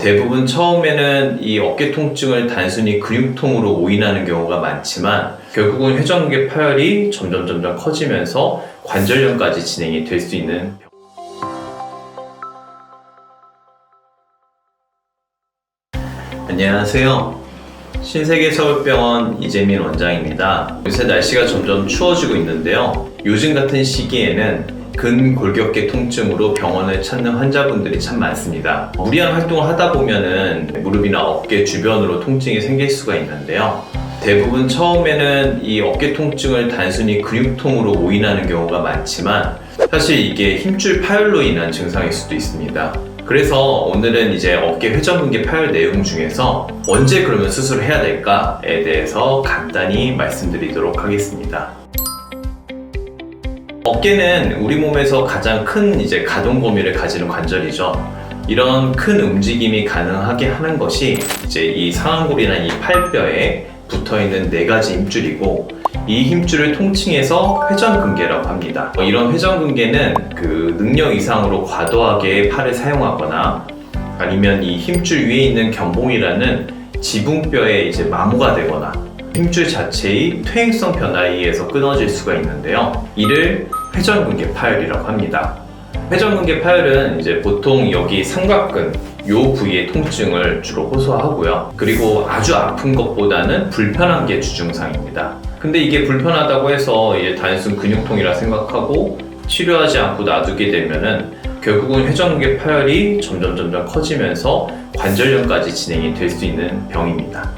대부분 처음에는 이 어깨 통증을 단순히 근육통으로 오인하는 경우가 많지만 결국은 회전근개 파열이 점점 커지면서 관절염까지 진행이 될 수 있는 병. 안녕하세요. 신세계서울병원 이재민 원장입니다. 요새 날씨가 점점 추워지고 있는데요. 요즘 같은 시기에는 근골격계 통증으로 병원을 찾는 환자분들이 참 많습니다. 무리한 활동을 하다 보면은 무릎이나 어깨 주변으로 통증이 생길 수가 있는데요. 대부분 처음에는 이 어깨 통증을 단순히 근육통으로 오인하는 경우가 많지만 사실 이게 힘줄 파열로 인한 증상일 수도 있습니다. 그래서 오늘은 이제 어깨 회전근개 파열 내용 중에서 언제 그러면 수술을 해야 될까에 대해서 간단히 말씀드리도록 하겠습니다. 어깨는 우리 몸에서 가장 큰 이제 가동 범위를 가지는 관절이죠. 이런 큰 움직임이 가능하게 하는 것이 이제 이 상완골이나 이 팔뼈에 붙어 있는 4가지 힘줄이고, 이 힘줄을 통칭해서 회전근개라고 합니다. 이런 회전근개는 그 능력 이상으로 과도하게 팔을 사용하거나 아니면 이 힘줄 위에 있는 견봉이라는 지붕뼈에 이제 마모가 되거나 힘줄 자체의 퇴행성 변화에 의해서 끊어질 수가 있는데요. 이를 회전근개 파열이라고 합니다. 회전근개 파열은 이제 보통 여기 삼각근 요 부위의 통증을 주로 호소하고요. 그리고 아주 아픈 것보다는 불편한 게 주증상입니다. 근데 이게 불편하다고 해서 이제 단순 근육통이라 생각하고 치료하지 않고 놔두게 되면은 결국은 회전근개 파열이 점점 커지면서 관절염까지 진행이 될 수 있는 병입니다.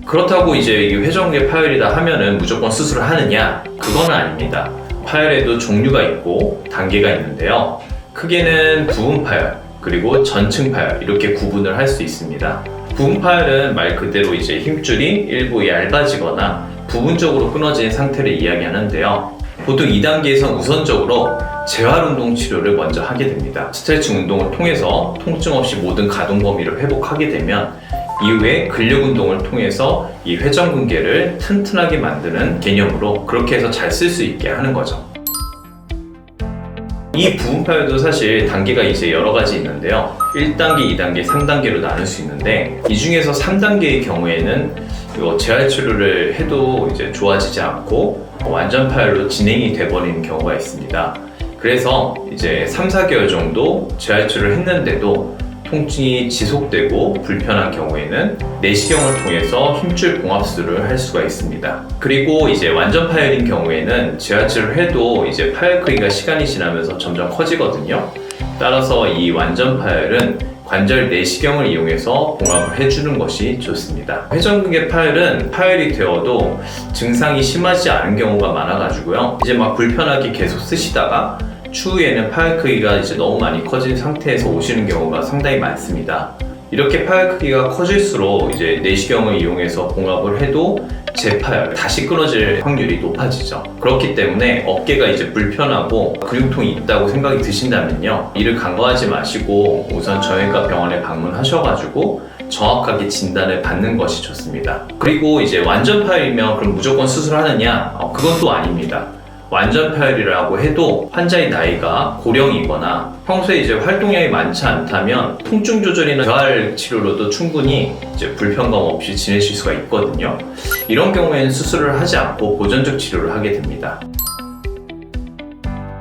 그렇다고 이제 이 회전근개 파열이다 하면은 무조건 수술을 하느냐? 그건 아닙니다. 파열에도 종류가 있고 단계가 있는데요. 크게는 부분 파열, 그리고 전층 파열 이렇게 구분을 할 수 있습니다. 부분 파열은 말 그대로 이제 힘줄이 일부 얇아지거나 부분적으로 끊어진 상태를 이야기하는데요. 보통 2단계에선 우선적으로 재활운동 치료를 먼저 하게 됩니다. 스트레칭 운동을 통해서 통증 없이 모든 가동 범위를 회복하게 되면 이후에 근력 운동을 통해서 이 회전근개를 튼튼하게 만드는 개념으로 그렇게 해서 잘 쓸 수 있게 하는 거죠. 이 부분 파열도 사실 단계가 이제 여러 가지 있는데요. 1단계, 2단계, 3단계로 나눌 수 있는데, 이 중에서 3단계의 경우에는 재활 치료를 해도 이제 좋아지지 않고 완전 파열로 진행이 돼버리는 경우가 있습니다. 그래서 이제 3, 4개월 정도 재활 치료를 했는데도 통증이 지속되고 불편한 경우에는 내시경을 통해서 힘줄 봉합술을 할 수가 있습니다. 그리고 이제 완전 파열인 경우에는 재활치료를 해도 이제 파열 크기가 시간이 지나면서 점점 커지거든요. 따라서 이 완전 파열은 관절 내시경을 이용해서 봉합을 해주는 것이 좋습니다. 회전근개 파열은 파열이 되어도 증상이 심하지 않은 경우가 많아가지고요. 이제 막 불편하게 계속 쓰시다가 추후에는 파열 크기가 이제 너무 많이 커진 상태에서 오시는 경우가 상당히 많습니다. 이렇게 파열 크기가 커질수록 이제 내시경을 이용해서 봉합을 해도 재파열, 다시 끊어질 확률이 높아지죠. 그렇기 때문에 어깨가 이제 불편하고 근육통이 있다고 생각이 드신다면요, 이를 간과하지 마시고 우선 정형외과 병원에 방문하셔가지고 정확하게 진단을 받는 것이 좋습니다. 그리고 이제 완전 파열이면 그럼 무조건 수술하느냐? 그건 또 아닙니다. 완전 파열이라고 해도 환자의 나이가 고령이거나 평소에 이제 활동량이 많지 않다면 통증 조절이나 재활 치료로도 충분히 이제 불편감 없이 지내실 수가 있거든요. 이런 경우에는 수술을 하지 않고 보존적 치료를 하게 됩니다.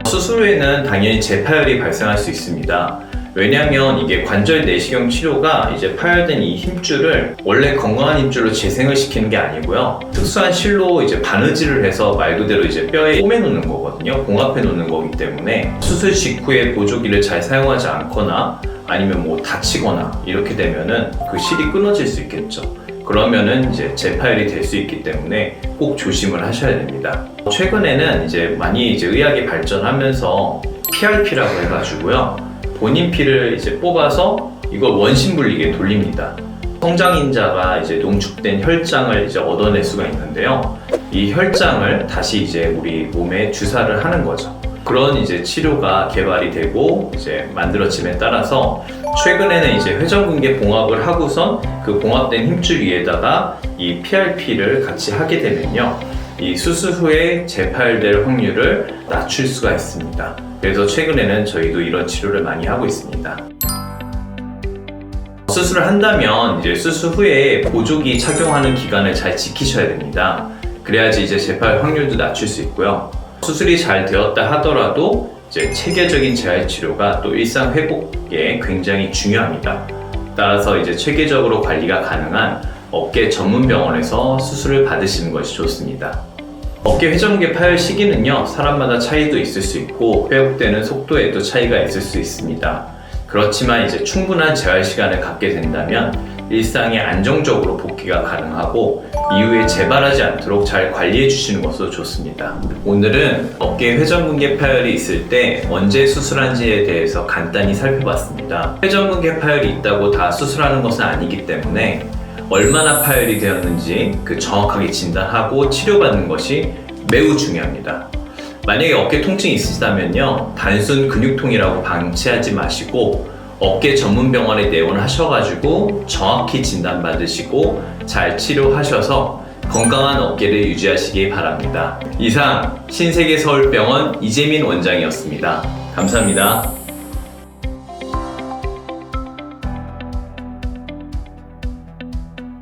수술 후에는 당연히 재파열이 발생할 수 있습니다. 왜냐하면 이게 관절 내시경 치료가 이제 파열된 이 힘줄을 원래 건강한 힘줄로 재생을 시키는 게 아니고요. 특수한 실로 이제 바느질을 해서 말 그대로 이제 뼈에 꿰매 놓는 거거든요. 봉합해 놓는 거기 때문에 수술 직후에 보조기를 잘 사용하지 않거나 아니면 뭐 다치거나 이렇게 되면은 그 실이 끊어질 수 있겠죠. 그러면은 이제 재파열이 될 수 있기 때문에 꼭 조심을 하셔야 됩니다. 최근에는 이제 많이 이제 의학이 발전하면서 PRP라고 해가지고요. 본인 피를 이제 뽑아서 이걸 원심분리게 돌립니다. 성장인자가 이제 농축된 혈장을 이제 얻어낼 수가 있는데요. 이 혈장을 다시 이제 우리 몸에 주사를 하는 거죠. 그런 이제 치료가 개발이 되고 이제 만들어짐에 따라서 최근에는 이제 회전근개 봉합을 하고선 그 봉합된 힘줄 위에다가 이 PRP를 같이 하게 되면요, 이 수술 후에 재파열될 확률을 낮출 수가 있습니다. 그래서 최근에는 저희도 이런 치료를 많이 하고 있습니다. 수술을 한다면 이제 수술 후에 보조기 착용하는 기간을 잘 지키셔야 됩니다. 그래야지 이제 재발 확률도 낮출 수 있고요. 수술이 잘 되었다 하더라도 이제 체계적인 재활 치료가 또 일상 회복에 굉장히 중요합니다. 따라서 이제 체계적으로 관리가 가능한 어깨 전문 병원에서 수술을 받으시는 것이 좋습니다. 어깨 회전근개 파열 시기는요, 사람마다 차이도 있을 수 있고 회복되는 속도에도 차이가 있을 수 있습니다. 그렇지만 이제 충분한 재활 시간을 갖게 된다면 일상에 안정적으로 복귀가 가능하고 이후에 재발하지 않도록 잘 관리해 주시는 것도 좋습니다. 오늘은 어깨 회전근개 파열이 있을 때 언제 수술한지에 대해서 간단히 살펴봤습니다. 회전근개 파열이 있다고 다 수술하는 것은 아니기 때문에 얼마나 파열이 되었는지 정확하게 진단하고 치료받는 것이 매우 중요합니다. 만약에 어깨 통증이 있으시다면요, 단순 근육통이라고 방치하지 마시고 어깨 전문 병원에 내원하셔가지고 정확히 진단받으시고 잘 치료하셔서 건강한 어깨를 유지하시기 바랍니다. 이상 신세계서울병원 이재민 원장이었습니다. 감사합니다.